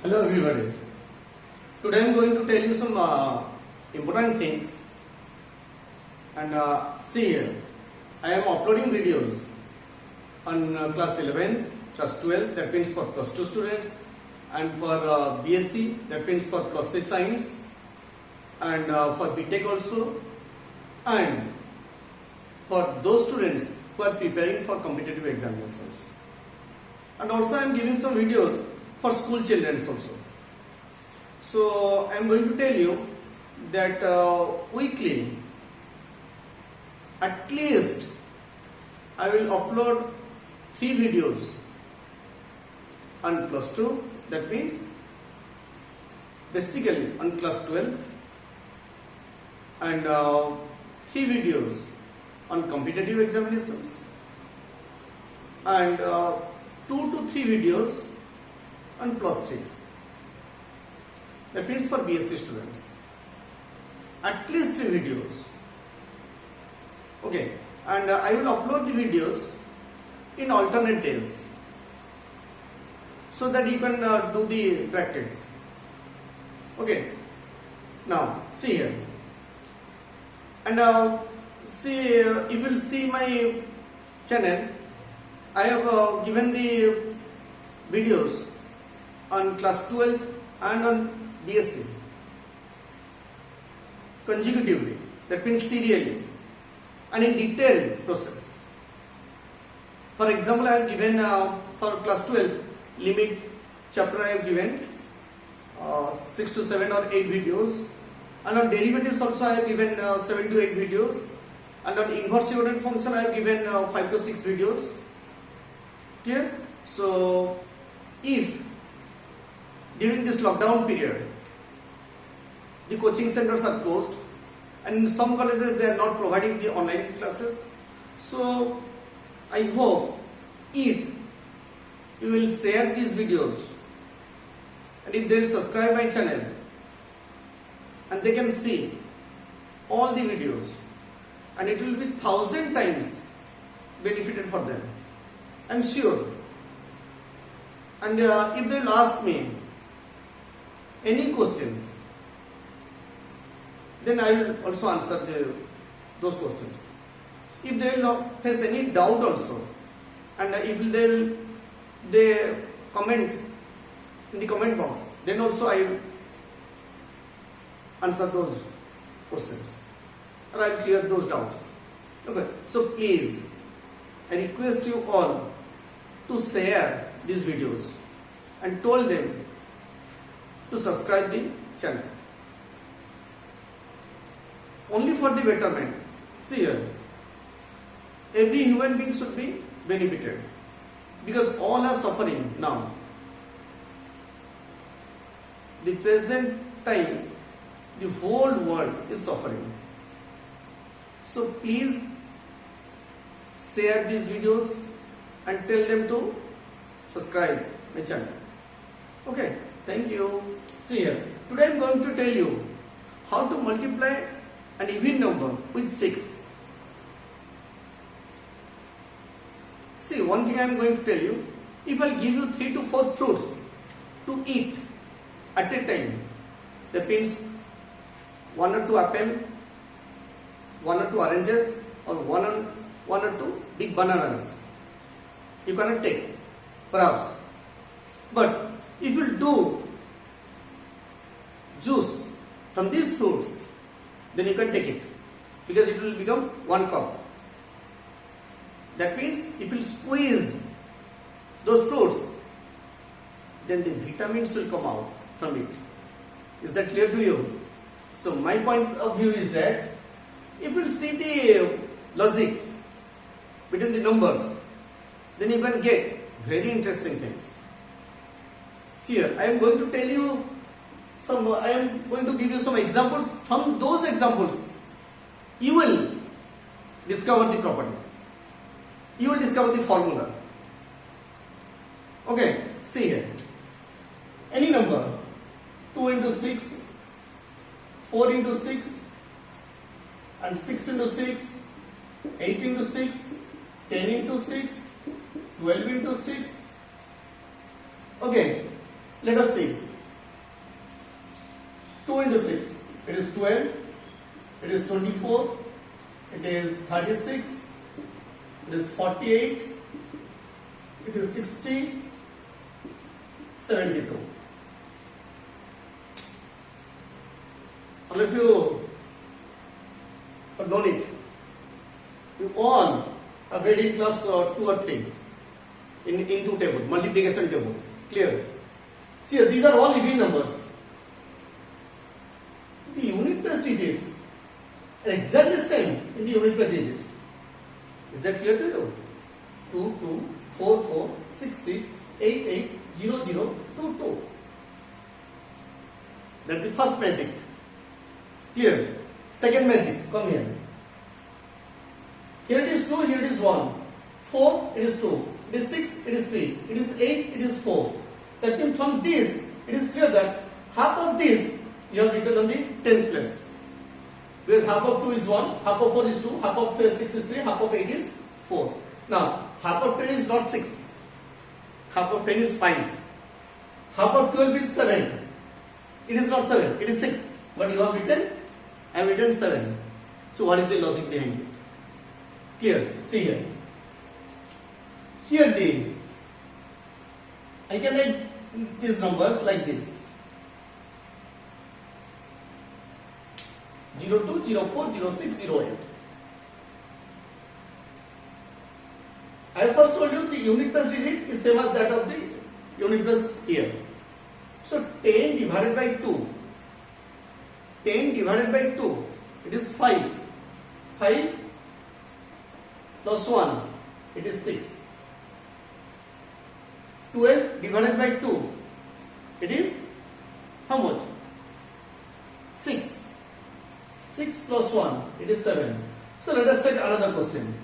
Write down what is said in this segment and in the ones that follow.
Hello everybody. Today I am going to tell you some important things and see here. I am uploading videos on class 11, class 12, that means for plus 2 students, and for BSc, that means for plus 3 science, and for BTech also, and for those students who are preparing for competitive examinations. And also I am giving some videos for school children also. So I am going to tell you that weekly at least I will upload 3 videos on plus 2, that means basically on class 12, and 3 videos on competitive examinations, and 2 to 3 videos on plus 3, that means for BSc students, at least 3 videos. Okay, and I will upload the videos in alternate days so that you can do the practice. Okay, now see here, and see, you will see my channel. I have given the videos on class 12 and on BSc consecutively, that means serially and in detailed process. For example, I have given for class 12 limit chapter, I have given 6 to 7 or 8 videos, and on derivatives also I have given 7 to 8 videos, and on inverse unit function I have given 5 to 6 videos. Clear? So if during this lockdown period the coaching centers are closed and in some colleges they are not providing the online classes, so I hope if you will share these videos and if they will subscribe my channel and they can see all the videos, and it will be 1,000 times benefited for them, I am sure. And if they will ask me any questions, then I will also answer those questions. If they will not face any doubt also, and if they comment in the comment box, then also I will answer those questions, or I will clear those doubts. Okay, so please, I request you all to share these videos and told them to subscribe the channel. Only for the betterment. See here, every human being should be benefited because all are suffering now. The present time, the whole world is suffering. So please share these videos and tell them to subscribe my channel. Okay, thank you. See here, today I am going to tell you how to multiply an even number with 6. See, one thing I am going to tell you, if I give you 3 to 4 fruits to eat at a time, that means 1 or 2 apple, 1 or 2 oranges, or 1 or 2 big bananas, you cannot take, perhaps. But if you do juice from these fruits, then you can take it because it will become 1 cup. That means if you squeeze those fruits, then the vitamins will come out from it. Is that clear to you? So my point of view is that if you see the logic between the numbers, then you can get very interesting things. See here, I am going to tell you I am going to give you some examples. From those examples, you will discover the property. You will discover the formula. Okay, see here. Any number, 2 into 6, 4 into 6, and 6 into 6, 8 into 6, 10 into 6, 12 into 6. Okay, let us see. 24, it is 36, it is 48, it is 60, 72. All of you have known it. You all have read in class 2 or 3 in into table, multiplication table. Clear? See, these are all even numbers. The unit place digits are exactly the same in the unit place digits. Is that clear to you? 2, 2, 4, 4, 6, 6, 8, 8, 0, 0, 2, 2. That's the first magic. Clear? Second magic, come here. Here it is 2, here it is 1. 4, it is 2. It is 6, it is 3. It is 8, it is 4. That means from this, it is clear that half of this you have written on the 10th place. Because half of 2 is 1, half of 4 is 2, half of 6 is 3, half of 8 is 4. Now, half of 10 is not 6. Half of 10 is 5. Half of 12 is 7. It is not 7, it is 6. But you have written, I have written 7. So what is the logic behind it? Clear? See here. Here I can write these numbers like this. 02, 04, 06, 08. I first told you the unit place digit is same as that of the unit place here. So 10 divided by 2. 10 divided by 2. It is 5. 5 plus 1. It is 6. 12 divided by 2. It is how much? 6. 6 plus 1. It is 7. So let us take another question.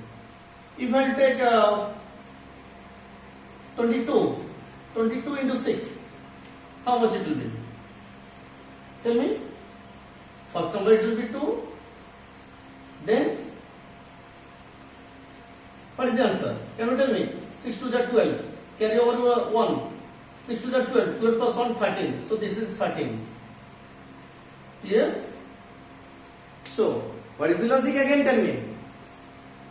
If I take 22. 22 into 6. How much it will be? Tell me. First number it will be 2. Then what is the answer? Can you tell me? 6 to the 12. Carry over 1. 6 to the 12. 12 plus 1, 13. So this is 13. Clear? So, what is the logic again? Tell me.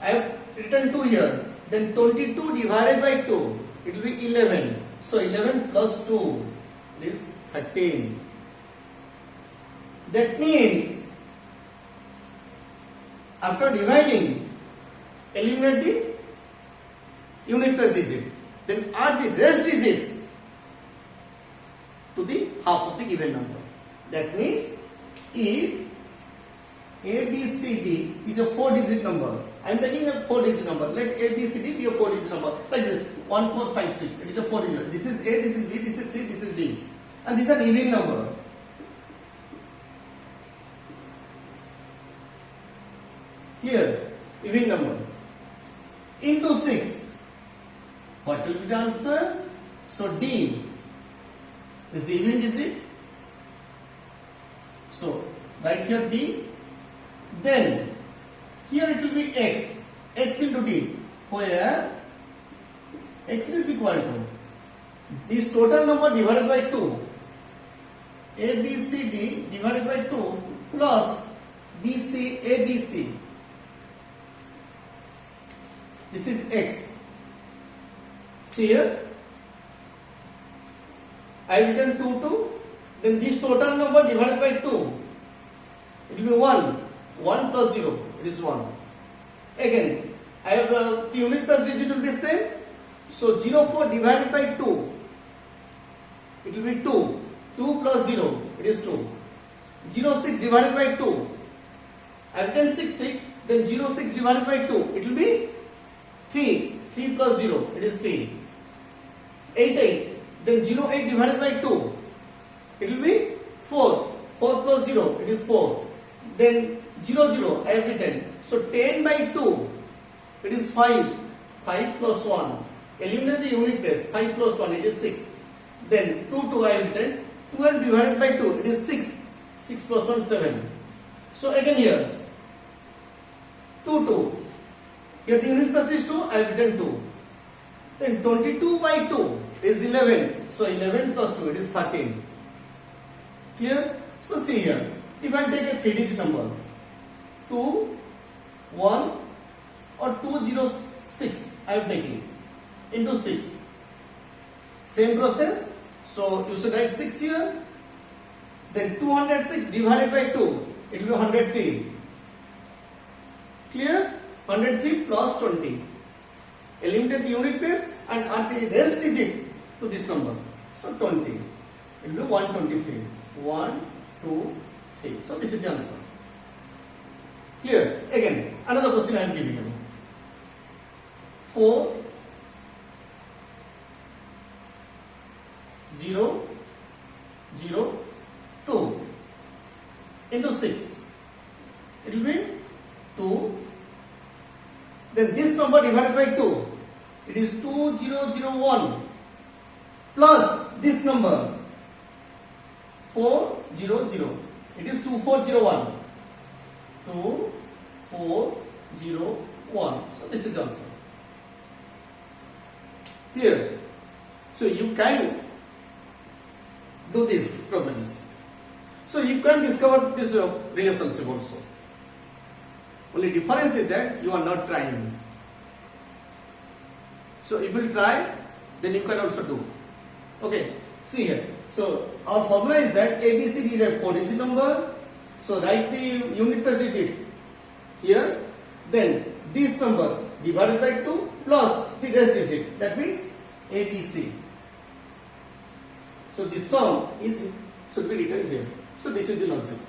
I have written 2 here. Then 22 divided by 2. It will be 11. So 11 plus 2 is 13. That means after dividing, eliminate the unit place digit. Then add the rest digits to the half of the given number. That means if A, B, C, D is a 4-digit number, I am taking a 4-digit number. Let A, B, C, D be a 4-digit number. Like this 1, 4, 5, 6. It is a 4-digit. This is A, this is B, this is C, this is D. And this is an even number. Clear? Even number. Into 6. What will be the answer? So D is the even digit. So write here D. Then here it will be X. X into D. Where X is equal to this total number divided by 2. A, B, C, D divided by 2 plus B, C, A, B, C. This is X. See here, I have written 2, 2, then this total number divided by 2, it will be 1, 1 plus 0, it is 1. Again, I have the unit plus digit will be same, so 04 divided by 2, it will be 2, 2 plus 0, it is 2. 06 divided by 2, I have written 6, 6, then 06 divided by 2, it will be 3, 3 plus 0, it is 3. 8, 8, then 08 divided by 2, it will be 4, 4 plus 0, it is 4. Then 0, I have written, so 10 by 2, it is 5, 5 plus 1, eliminate the unit place, 5 plus 1, it is 6. Then 2, 2 I have written, 12 divided by 2, it is 6, 6 plus 1, 7. So again here, 2, 2, here the unit place is 2, I have written 2. Then 22 by 2 is 11. So 11 plus 2, it is 13. Clear? So see here, if I take a 3-digit number, 2 1 or 206 I am taking into 6. Same process. So you should write 6 here. Then 206 divided by 2, it will be 103. Clear? 103 plus 20. Eliminate the unit place and add the rest digit to this number. So 20. It will be 123. 1, 2, 3. So this is the answer. Clear? Again, another question I am giving you. 4, 0, 0, 2 into 6. It will be 2. Then this number divided by 2. It is 2001 plus this number 400. It is 2401. 2401. So this is the answer. Clear? So you can do these problems. So you can discover this relationship also. Only difference is that you are not trying. So if you try, then you can also do. Okay, see here. So our formula is that ABCD is a 4-digit number. So write the unit place digit here. Then this number divided by 2 plus the rest digit. That means ABC. So this sum should be written here. So this is the logic.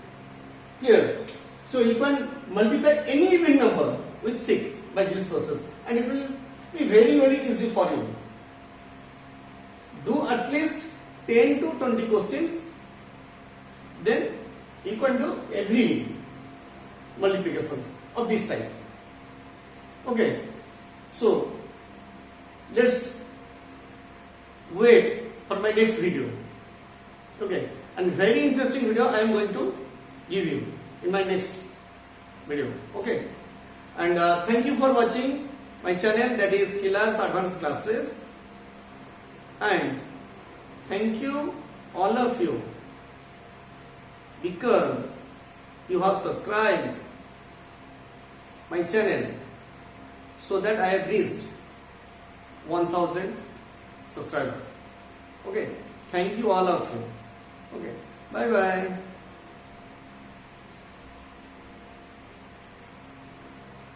Clear? So you can multiply any even number with 6 by this process, and it will be very, very easy for you. Do at least 10 to 20 questions, then you can do every multiplications of this type. Okay, so let's wait for my next video. Okay, and very interesting video I am going to give you in my next video. Okay, and thank you for watching my channel, that is Killers Advanced Classes, and thank you all of you because you have subscribed my channel so that I have reached 1000 subscribers. Okay, thank you all of you. Okay, bye bye.